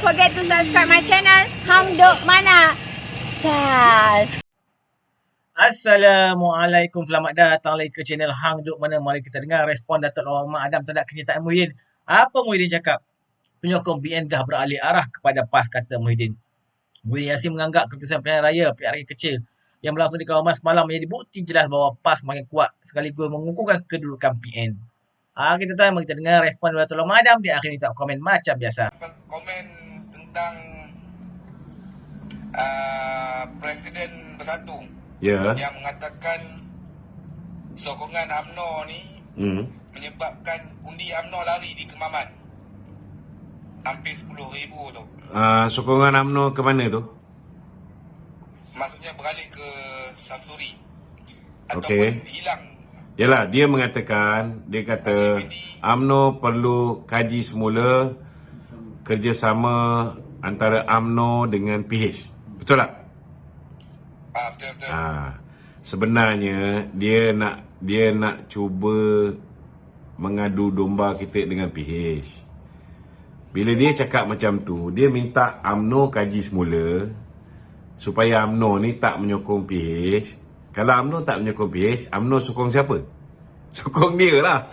forget to subscribe my channel Hang Duk Mana Sas. Assalamualaikum, selamat datang lagi ke channel Hang Duk Mana. Mari kita dengar respon Datuk Muhammad Adam terhadap kenyataan Muhyiddin. Apa Muhyiddin cakap? Penyokong BN dah beralih arah kepada PAS, kata Muhyiddin. Muhyiddin Yassin menganggap keputusan pilihan raya pihak rakyat kecil yang berlangsung di Kawaman semalam menjadi bukti jelas bahawa PAS makin kuat sekaligus mengukuhkan kedudukan PN. Kita tahu, mari kita dengar respon Datuk Muhammad Adam. Dia akhirnya tak komen macam biasa. Komen tentang Presiden Bersatu yang mengatakan sokongan UMNO ni menyebabkan undi UMNO lari di Kemaman hampir 10,000 tu. Sokongan UMNO ke mana tu? Maksudnya beralih ke Samsuri Okey. ataupun hilang. Yalah, dia mengatakan, dia kata UMNO perlu kaji semula kerjasama antara UMNO dengan PH. Betul tak? Betul-betul. Sebenarnya dia nak cuba mengadu domba kita dengan PH. Bila dia cakap macam tu, dia minta UMNO kaji semula supaya UMNO ni tak menyokong PH. Kalau UMNO tak menyokong PH, UMNO sokong siapa? Sokong dia lah.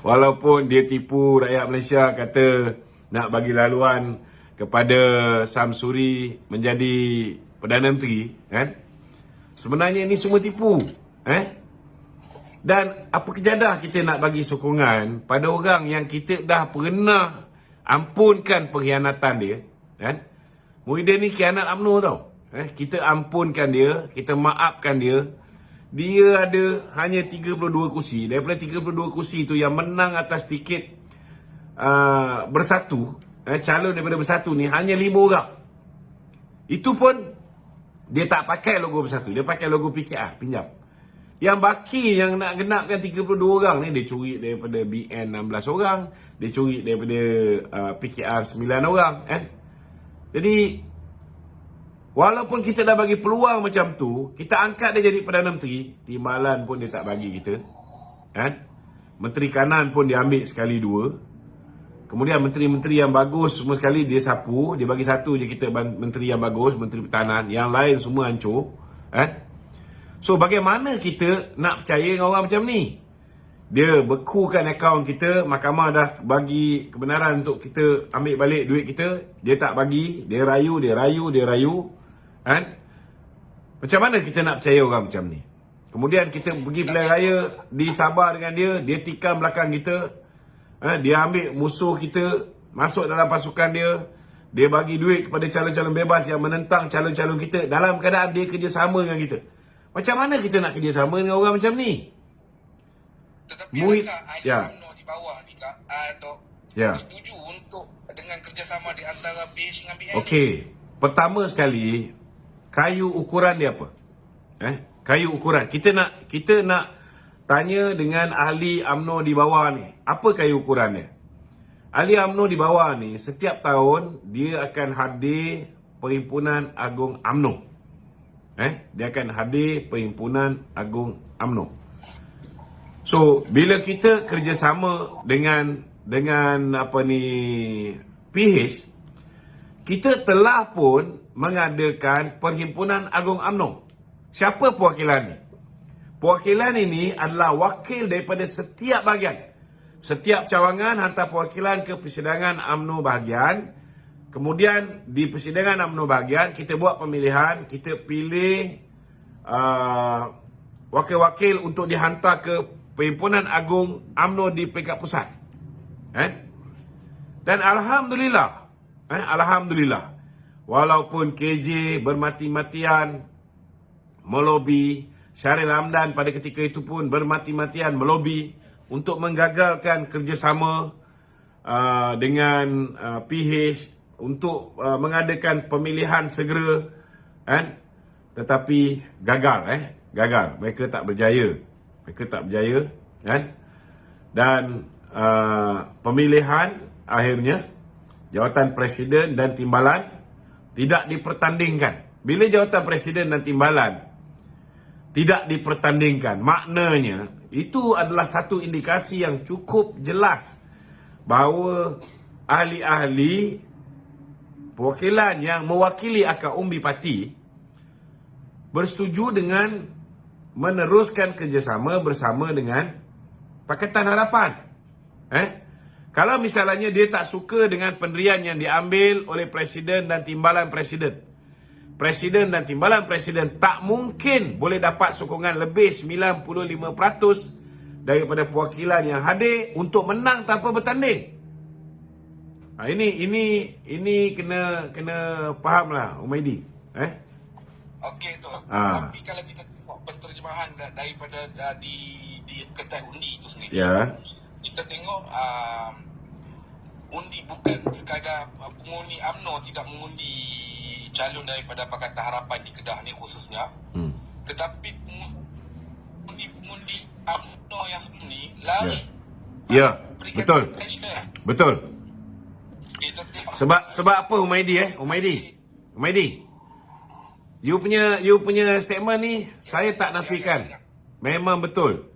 Walaupun dia tipu rakyat Malaysia, kata nak bagi laluan kepada Samsuri menjadi Perdana Menteri, kan? Sebenarnya ini semua tipu, Dan apa kejadah kita nak bagi sokongan pada orang yang kita dah pernah ampunkan pengkhianatan dia, kan? Muhyiddin ni khianat UMNO tau. Kita ampunkan dia, kita maafkan dia. Dia ada hanya 32 kursi. Daripada 32 kursi tu yang menang atas tiket Bersatu, calon daripada Bersatu ni hanya 5 orang. Itu pun dia tak pakai logo Bersatu, dia pakai logo PKR, pinjam. Yang baki yang nak genapkan 32 orang ni, dia curi daripada BN 16 orang, dia curi daripada PKR 9 orang, kan? Jadi walaupun kita dah bagi peluang macam tu, kita angkat dia jadi Perdana Menteri, timbalan pun dia tak bagi kita, kan? Menteri Kanan pun dia ambil sekali dua. Kemudian menteri-menteri yang bagus semua sekali dia sapu, dia bagi satu je kita menteri yang bagus, Menteri Pertahanan, yang lain semua hancur, kan? So bagaimana kita nak percaya dengan orang macam ni? Dia bekukan akaun kita, mahkamah dah bagi kebenaran untuk kita ambil balik duit kita, dia tak bagi, dia rayu, kan? Macam mana kita nak percaya orang macam ni? Kemudian kita pergi pilihan raya di Sabah dengan dia tikam belakang kita, dia ambil musuh kita masuk dalam pasukan dia bagi duit kepada calon-calon bebas yang menentang calon-calon kita dalam keadaan dia kerjasama dengan kita. Macam mana kita nak kerjasama dengan orang macam ni? Tetapi adakah UMNO di bawah ni Kak, atau setuju untuk dengan kerjasama di antara PH dengan BN? Okey, pertama sekali, kayu ukuran dia apa? Kayu ukuran. Kita nak tanya dengan ahli UMNO di bawah ni, apa kayu ukuran dia? Ahli UMNO di bawah ni setiap tahun dia akan hadir Perhimpunan Agung UMNO. Dia akan hadir Perhimpunan Agung UMNO. So, bila kita kerjasama dengan PH, kita telah pun mengadakan Perhimpunan Agung UMNO. Siapa perwakilan ni? Perwakilan ini adalah wakil daripada setiap bahagian. Setiap cawangan hantar perwakilan ke persidangan UMNO bahagian. Kemudian di persidangan UMNO bahagian, kita buat pemilihan, kita pilih wakil-wakil untuk dihantar ke Perhimpunan Agung UMNO di peringkat pusat. Dan Alhamdulillah, walaupun KJ bermati-matian melobi, Syahril Hamdan pada ketika itu pun bermati-matian melobi untuk menggagalkan kerjasama dengan PH untuk mengadakan pemilihan segera, tetapi gagal. Mereka tak berjaya, kan? Dan pemilihan akhirnya jawatan presiden dan timbalan tidak dipertandingkan. Bila jawatan presiden dan timbalan tidak dipertandingkan, maknanya itu adalah satu indikasi yang cukup jelas bahawa ahli-ahli perwakilan yang mewakili akar umbi parti bersetuju dengan meneruskan kerjasama bersama dengan Pakatan Harapan. Kalau misalnya dia tak suka dengan pendirian yang diambil oleh Presiden dan Timbalan Presiden, Presiden dan Timbalan Presiden tak mungkin boleh dapat sokongan lebih 95% daripada perwakilan yang hadir untuk menang tanpa bertanding. Ini kena fahamlah Umaidi. Okey tu. Tapi kalau kita tengok penterjemahan daripada di kertas undi itu sendiri. Ya. Kita tengok undi bukan sekadar pengundi UMNO tidak mengundi calon daripada Pakatan Harapan di Kedah ni khususnya. Tetapi pengundi UMNO yang sebelum ni lari. Ya. Betul. Betul. Sebab apa Umaidi Umaidi. You punya statement ni saya tak nafikan. Memang betul.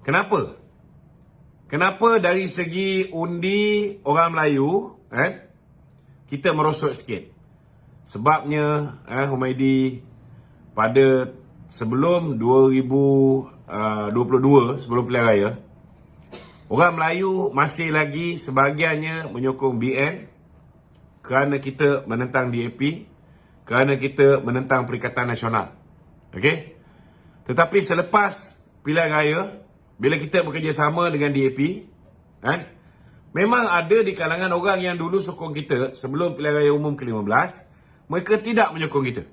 Kenapa? Kenapa dari segi undi orang Melayu kita merosot sikit? Sebabnya Humaidi, pada sebelum 2022, sebelum pilihan raya, orang Melayu masih lagi sebahagiannya menyokong BN kerana kita menentang DAP, kerana kita menentang Perikatan Nasional. Okey? Tetapi selepas pilihan raya, bila kita bekerjasama dengan DAP, memang ada di kalangan orang yang dulu sokong kita sebelum pilihan raya umum ke-15, mereka tidak menyokong kita.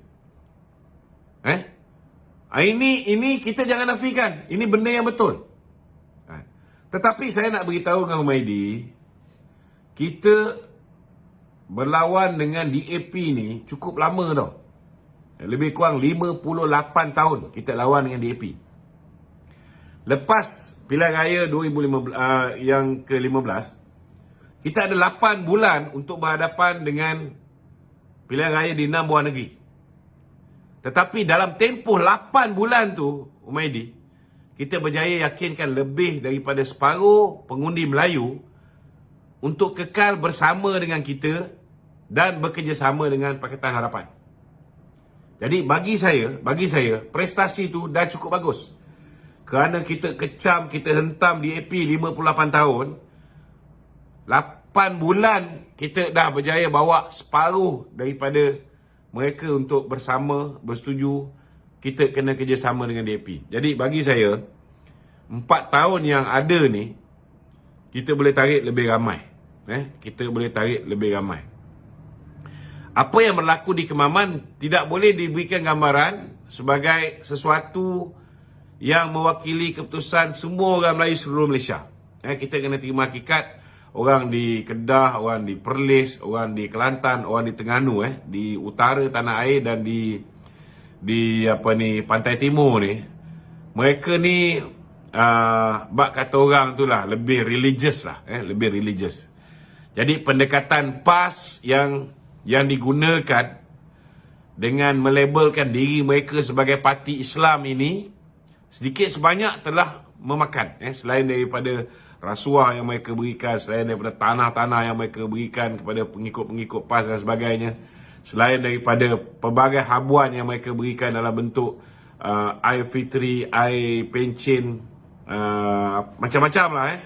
Ini kita jangan nafikan. Ini benda yang betul. Tetapi saya nak beritahu dengan Humaidi, kita berlawan dengan DAP ni cukup lama tau. Lebih kurang 58 tahun kita lawan dengan DAP. Lepas pilihan raya 2015 yang ke-15, kita ada 8 bulan untuk berhadapan dengan pilihan raya di 6 buah negeri. Tetapi dalam tempoh 8 bulan tu, Umaidi, kita berjaya yakinkan lebih daripada separuh pengundi Melayu untuk kekal bersama dengan kita dan bekerjasama dengan Pakatan Harapan. Jadi bagi saya prestasi tu dah cukup bagus. Kerana kita kecam, kita hentam DAP 58 tahun, 8 bulan kita dah berjaya bawa separuh daripada mereka untuk bersama, bersetuju kita kena kerjasama dengan DAP. Jadi bagi saya, 4 tahun yang ada ni, kita boleh tarik lebih ramai. Kita boleh tarik lebih ramai. Apa yang berlaku di Kemaman tidak boleh diberikan gambaran sebagai sesuatu yang mewakili keputusan semua orang Melayu seluruh Malaysia. Kita kena terima hakikat orang di Kedah, orang di Perlis, orang di Kelantan, orang di Terengganu, di utara tanah air dan di pantai timur ni, mereka ni bak kata orang tu lah lebih religious lah, lebih religious. Jadi pendekatan PAS yang digunakan dengan melabelkan diri mereka sebagai parti Islam ini sedikit sebanyak telah memakan, selain daripada rasuah yang mereka berikan, selain daripada tanah-tanah yang mereka berikan kepada pengikut-pengikut PAS dan sebagainya, selain daripada pelbagai habuan yang mereka berikan dalam bentuk air fitri, air pencin, macam-macam lah.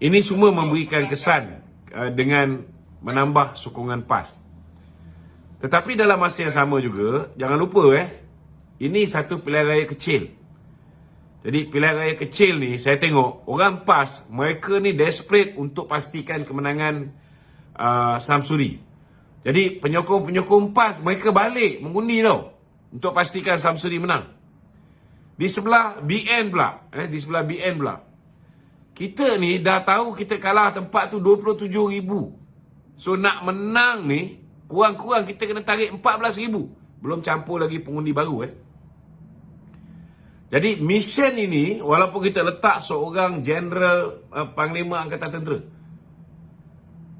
Ini semua memberikan kesan dengan menambah sokongan PAS. Tetapi dalam masa yang sama juga, jangan lupa ini satu pilihan raya kecil. Jadi pilihan raya kecil ni, saya tengok orang PAS, mereka ni desperate untuk pastikan kemenangan Samsuri. Jadi penyokong-penyokong PAS, mereka balik mengundi tau, untuk pastikan Samsuri menang. Di sebelah BN pula, kita ni dah tahu kita kalah tempat tu 27,000. So nak menang ni, kurang-kurang kita kena tarik 14,000. Belum campur lagi pengundi baru. Jadi mission ini, walaupun kita letak seorang Jeneral Panglima Angkatan Tentera,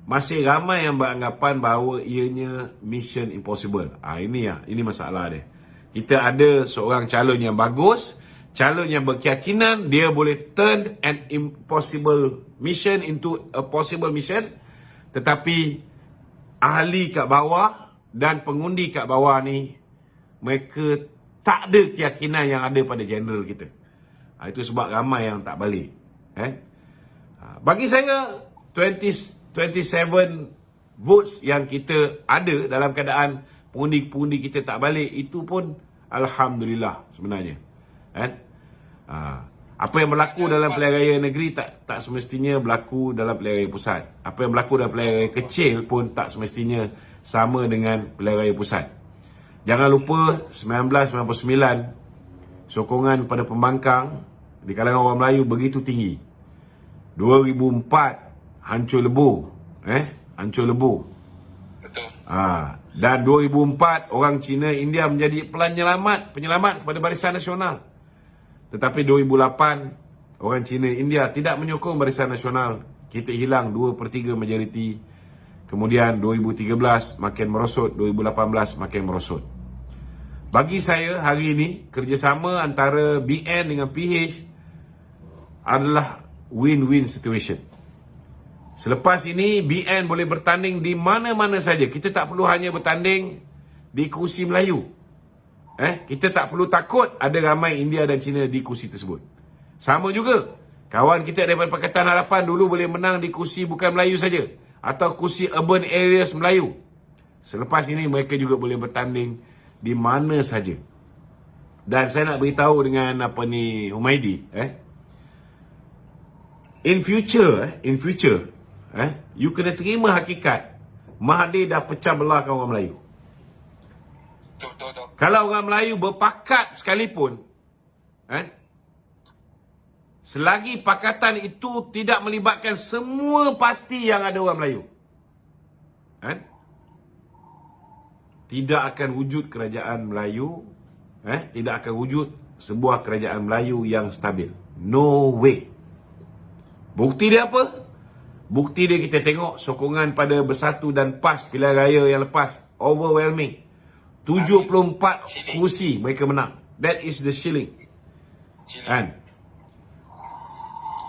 masih ramai yang beranggapan bahawa ianya mission impossible. Ini masalah dia. Kita ada seorang calon yang bagus, calon yang berkeyakinan dia boleh turn an impossible mission into a possible mission. Tetapi ahli kat bawah dan pengundi kat bawah ni, mereka tak ada keyakinan yang ada pada general kita. Itu sebab ramai yang tak balik. Bagi saya 27 votes yang kita ada dalam keadaan pengundi-pengundi kita tak balik, itu pun Alhamdulillah sebenarnya. Apa yang berlaku dalam pilihan raya negeri tak semestinya berlaku dalam pilihan raya pusat. Apa yang berlaku dalam pilihan raya kecil pun tak semestinya sama dengan pilihan raya pusat. Jangan lupa 1999 sokongan pada pembangkang di kalangan orang Melayu begitu tinggi. 2004 hancur lebur. Hancur lebur. Betul. Dan 2004 orang Cina India menjadi penyelamat kepada Barisan Nasional. Tetapi 2008 orang Cina India tidak menyokong Barisan Nasional. Kita hilang 2/3 majoriti. Kemudian 2013 makin merosot, 2018 makin merosot. Bagi saya hari ini kerjasama antara BN dengan PH adalah win-win situation. Selepas ini BN boleh bertanding di mana-mana saja. Kita tak perlu hanya bertanding di kursi Melayu. Kita tak perlu takut ada ramai India dan Cina di kursi tersebut. Sama juga, kawan kita daripada Pakatan Harapan dulu boleh menang di kursi bukan Melayu saja, atau kursi urban areas Melayu. Selepas ini mereka juga boleh bertanding di mana saja. Dan saya nak beritahu dengan Humaidi, in future, you kena terima hakikat Mahathir dah pecah belahkan orang Melayu. Betul. Kalau orang Melayu berpakat sekalipun, selagi pakatan itu tidak melibatkan semua parti yang ada orang Melayu, tidak akan wujud kerajaan Melayu, tidak akan wujud sebuah kerajaan Melayu yang stabil. No way. Bukti dia apa? Bukti dia kita tengok sokongan pada Bersatu dan PAS pilihan raya yang lepas. Overwhelming. 74 kursi mereka menang. That is the shilling.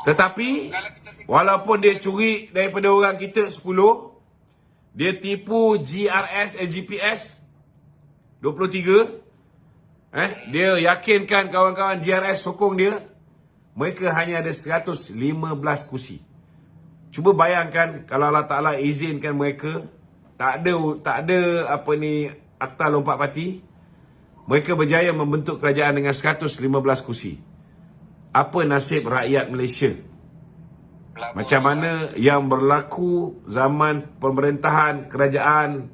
Tetapi walaupun dia curi daripada orang kita 10, dia tipu GPS 23, dia yakinkan kawan-kawan GRS sokong dia, mereka hanya ada 115 kursi. Cuba bayangkan kalau Allah Ta'ala izinkan mereka tak ada akta lompat parti, mereka berjaya membentuk kerajaan dengan 115 kursi. Apa nasib rakyat Malaysia? Macam mana yang berlaku zaman pemerintahan kerajaan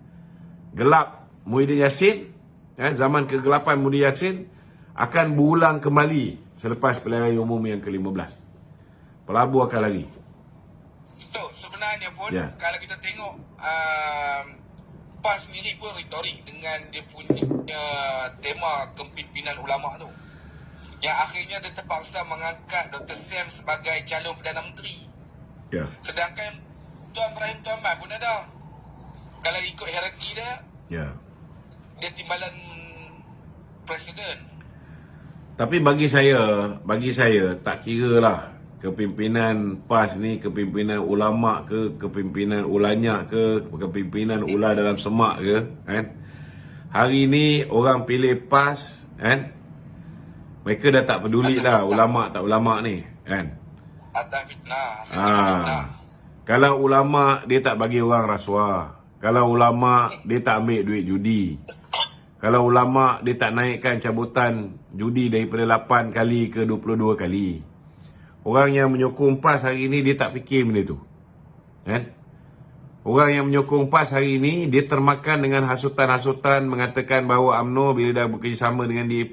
gelap Muhyiddin Yassin, zaman kegelapan Muhyiddin Yassin akan berulang kembali selepas pilihan raya umum yang ke-15. Pelabur akan lari. Betul, sebenarnya pun kalau kita tengok PAS sendiri pun retorik dengan dia punya tema kepimpinan ulama tu, yang akhirnya dia terpaksa mengangkat Dr. Sam sebagai calon Perdana Menteri. Sedangkan Tuan Ibrahim Tuan Mat pun ada. Kalau ikut hierarki dia, dia timbalan presiden. Tapi bagi saya tak kira lah kepimpinan PAS ni kepimpinan ulama ke, kepimpinan ulanyak ke, kepimpinan ular dalam semak ke, hari ni orang pilih PAS, mereka dah tak peduli dah ulama tak ulama ni, Atas fitnah. Kalau ulama dia tak bagi orang rasuah, kalau ulama dia tak ambil duit judi, kalau ulama dia tak naikkan cabutan judi daripada 8 kali ke 22 kali. Orang yang menyokong PAS hari ini dia tak fikir benda tu. Orang yang menyokong PAS hari ini dia termakan dengan hasutan-hasutan mengatakan bahawa UMNO bila dah bekerjasama dengan DAP,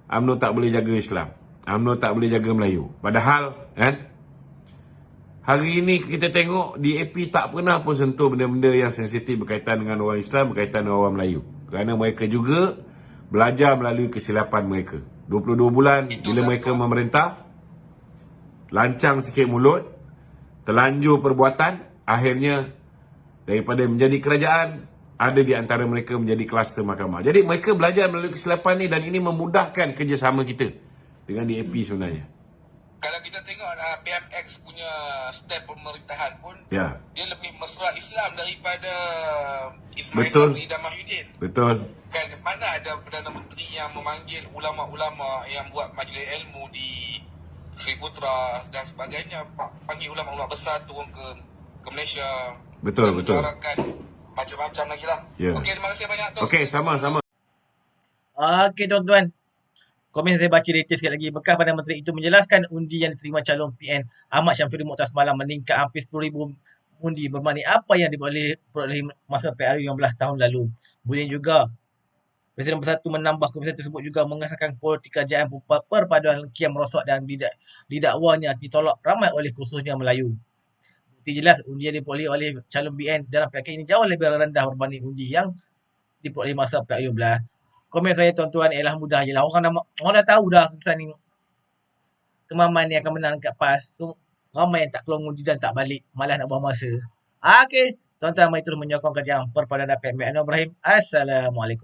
UMNO tak boleh jaga Islam, UMNO tak boleh jaga Melayu. Padahal hari ini kita tengok DAP tak pernah pun sentuh benda-benda yang sensitif berkaitan dengan orang Islam, berkaitan dengan orang Melayu. Kerana mereka juga belajar melalui kesilapan mereka. 22 bulan bila mereka memerintah, lancang sikit mulut, terlanjur perbuatan, akhirnya daripada menjadi kerajaan, ada di antara mereka menjadi kluster mahkamah. Jadi mereka belajar melalui kesilapan ni, dan ini memudahkan kerjasama kita dengan DAP sebenarnya. Kalau kita tengok PMX punya step pemerintahan pun, dia lebih Islam daripada Ismail Betul. Sabri dan Mahyudin. Betul. Kan mana ada Perdana Menteri yang memanggil ulama-ulama yang buat majlis ilmu di Sri Putra dan sebagainya, panggil ulama-ulama besar turun ke Malaysia. Betul, dan betul. menyuarakan macam-macam lagi lah. Ya. Okey, terima kasih banyak tu. Okey, sama-sama. Okey tuan-tuan. Komen saya baca detail sekali lagi. Bekas Perdana Menteri itu menjelaskan undi yang diterima calon PN Ahmad Syamsuddin Mokhtar semalam meningkat hampir 10,000 undi berbanding apa yang diperolehi masa PRU 15 tahun lalu. Kemudian juga Presiden Bersatu menambah komisioner tersebut juga mengesahkan politika kerajaan perpaduan kiam merosot dan didakwanya ditolak ramai oleh khususnya Melayu. Bukti jelas undi yang diperolehi oleh calon BN dalam PKR ini jauh lebih rendah berbanding undi yang diperolehi masa PRU 15. Komen saya tuan-tuan ialah mudah je lah. Orang dah tahu dah keputusan ni. Kemaman ni akan menang kat PAS. So, ramai yang tak keluar undi dan tak balik. Malah nak buang masa. Okey. Tuan-tuan, mari terus menyokong kerajaan perpaduan PN Anwar Ibrahim. Assalamualaikum.